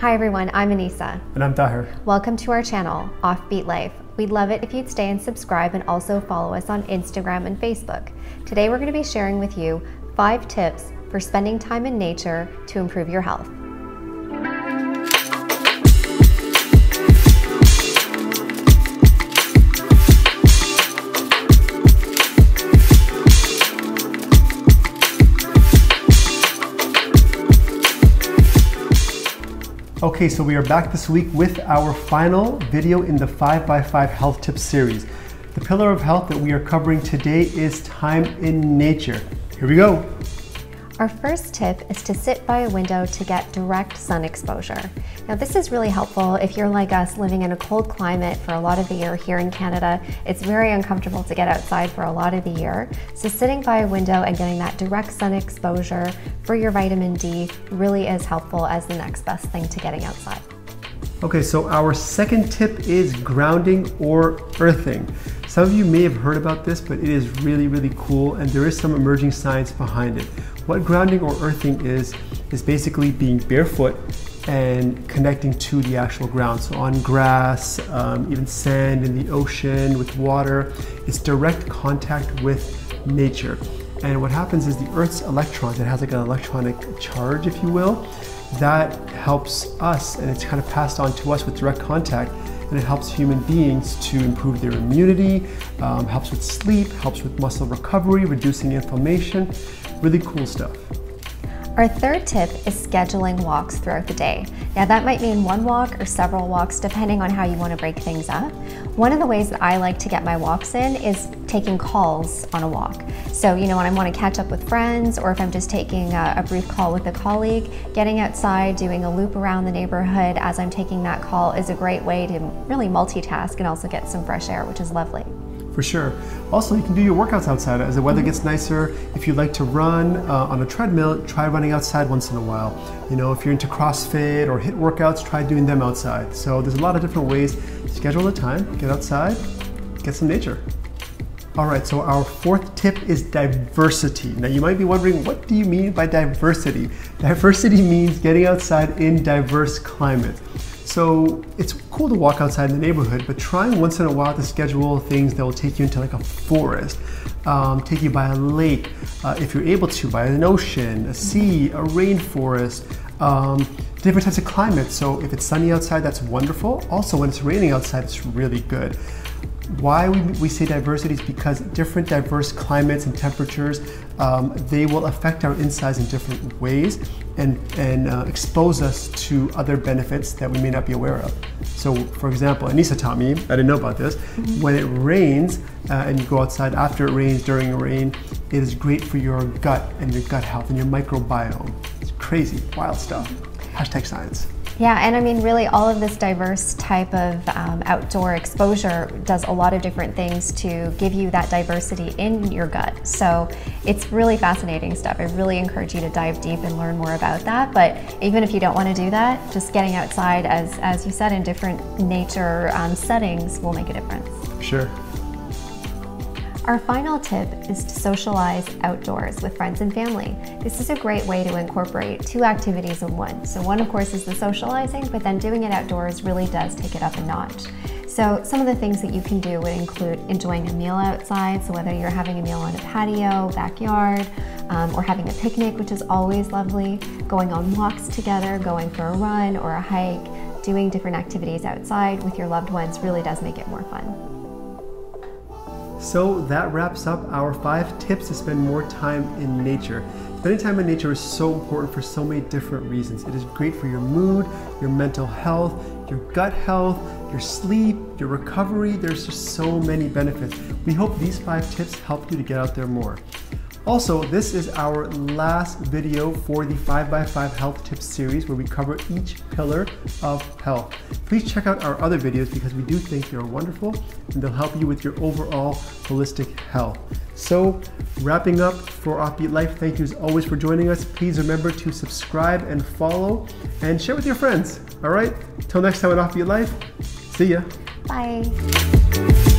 Hi everyone, I'm Aneesa. And I'm Tahir. Welcome to our channel, Offbeat Life. We'd love it if you'd stay and subscribe and also follow us on Instagram and Facebook. Today we're going to be sharing with you 5 tips for spending time in nature to improve your health. Okay, so we are back this week with our final video in the 5x5 Health Tips series. The pillar of health that we are covering today is time in nature. Here we go. Our first tip is to sit by a window to get direct sun exposure. Now this is really helpful if you're like us living in a cold climate for a lot of the year here in Canada. It's very uncomfortable to get outside for a lot of the year. So sitting by a window and getting that direct sun exposure for your vitamin D really is helpful as the next best thing to getting outside. Okay, so our second tip is grounding or earthing. Some of you may have heard about this, but it is really cool, and there is some emerging science behind it. What grounding or earthing is basically being barefoot and connecting to the actual ground. So on grass, even sand in the ocean, with water, it's direct contact with nature. And what happens is the Earth's electrons, it has like an electronic charge, if you will, that helps us, and it's kind of passed on to us with direct contact, and it helps human beings to improve their immunity, helps with sleep, helps with muscle recovery, reducing inflammation. Really cool stuff. Our third tip is scheduling walks throughout the day. Now that might mean one walk or several walks depending on how you want to break things up. One of the ways that I like to get my walks in is taking calls on a walk. So, when I want to catch up with friends, or if I'm just taking a brief call with a colleague, getting outside, doing a loop around the neighborhood as I'm taking that call is a great way to really multitask and also get some fresh air, which is lovely. For sure. Also, you can do your workouts outside as the weather gets nicer. If you like to run on a treadmill, try running outside once in a while. If you're into CrossFit or HIIT workouts, try doing them outside. So there's a lot of different ways. Schedule the time, get outside, get some nature. All right, so our fourth tip is diversity. Now you might be wondering, what do you mean by diversity? Diversity means getting outside in diverse climates. So it's cool to walk outside in the neighborhood, but trying once in a while to schedule things that will take you into like a forest, take you by a lake, if you're able to, by an ocean, a sea, a rainforest, different types of climates. So if it's sunny outside, that's wonderful. Also, when it's raining outside, it's really good. Why we say diversity is because different diverse climates and temperatures, they will affect our insides in different ways and expose us to other benefits that we may not be aware of. So for example, Aneesa taught me, I didn't know about this, when it rains and you go outside after it rains, during a rain, it is great for your gut and your gut health and your microbiome. It's crazy, wild stuff. Hashtag science. Yeah, and I mean really all of this diverse type of outdoor exposure does a lot of different things to give you that diversity in your gut. So it's really fascinating stuff. I really encourage you to dive deep and learn more about that. But even if you don't want to do that, just getting outside, as you said, in different nature settings will make a difference. Sure. Our final tip is to socialize outdoors with friends and family. This is a great way to incorporate 2 activities in one. So one, of course, is the socializing, but then doing it outdoors really does take it up a notch. So some of the things that you can do would include enjoying a meal outside. So whether you're having a meal on a patio, backyard, or having a picnic, which is always lovely, going on walks together, going for a run or a hike, doing different activities outside with your loved ones really does make it more fun. So that wraps up our 5 tips to spend more time in nature. Spending time in nature is so important for so many different reasons. It is great for your mood, your mental health, your gut health, your sleep, your recovery. There's just so many benefits. We hope these 5 tips help you to get out there more. Also, this is our last video for the 5x5 Health Tips series where we cover each pillar of health. Please check out our other videos because we do think they're wonderful and they'll help you with your overall holistic health. So, wrapping up for Offbeat Life, thank you as always for joining us. Please remember to subscribe and follow and share with your friends. All right, till next time on Offbeat Life, see ya. Bye.